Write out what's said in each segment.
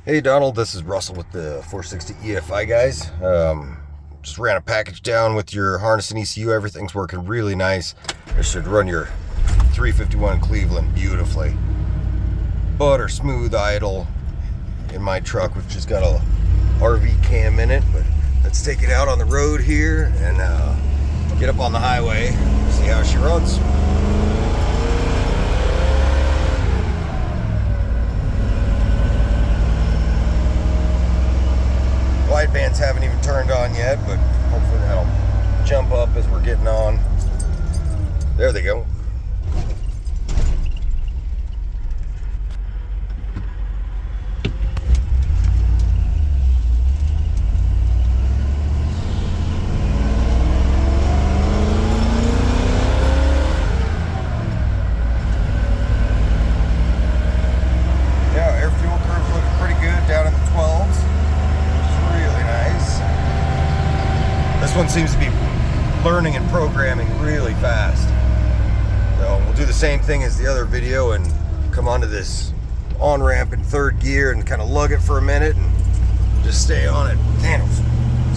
Hey Donald, this is Russell with the 460 EFI Guys. Just ran a package down with your harness and ECU. Everything's working really nice. It should run your 351 Cleveland beautifully. Butter smooth idle in my truck, which has got a RV cam in it. But let's take it out on the road here and get up on the highway, see how she runs. Light bands haven't even turned on yet, but hopefully that'll jump up as we're getting on. There they go. Yeah, air fuel curve's looking pretty good down in the 12s. This one seems to be learning and programming really fast. So we'll do the same thing as the other video and come onto this on-ramp in third gear and kind of lug it for a minute and just stay on it. Handles.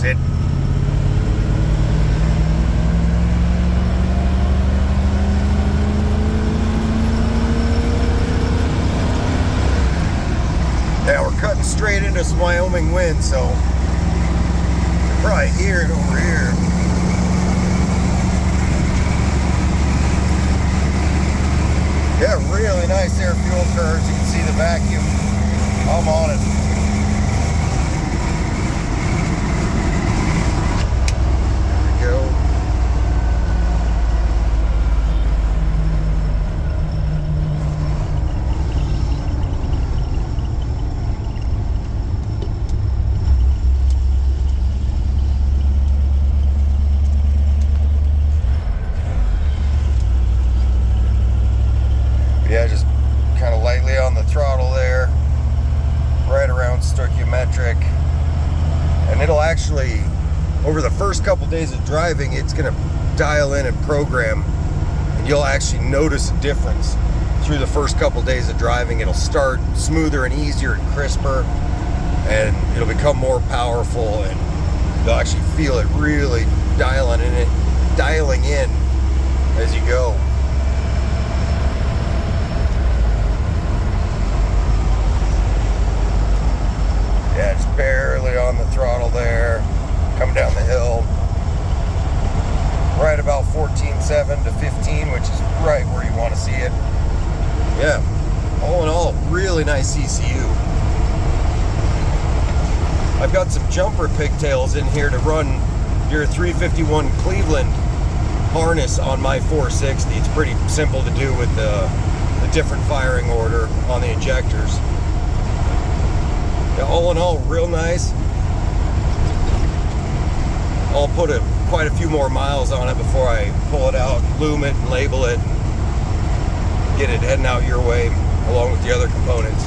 Sit. Yeah, we're cutting straight into some Wyoming wind, so probably hear it over here. Yeah, really nice air fuel curves. You can see the vacuum. I'm on it. There we go. Yeah, just kind of lightly on the throttle there, right around stoichiometric. And it'll actually, over the first couple days of driving, it's going to dial in and program, and you'll actually notice a difference through the first couple days of driving. It'll start smoother and easier and crisper, and it'll become more powerful, and you'll actually feel it really dialing in as you go. Yeah, just barely on the throttle there, coming down the hill. Right about 14.7 to 15, which is right where you want to see it. Yeah, all in all, really nice ECU. I've got some jumper pigtails in here to run your 351 Cleveland harness on my 460. It's pretty simple to do with the different firing order on the injectors. All in all, real nice. I'll put quite a few more miles on it before I pull it out, loom it, and label it, and get it heading out your way along with the other components.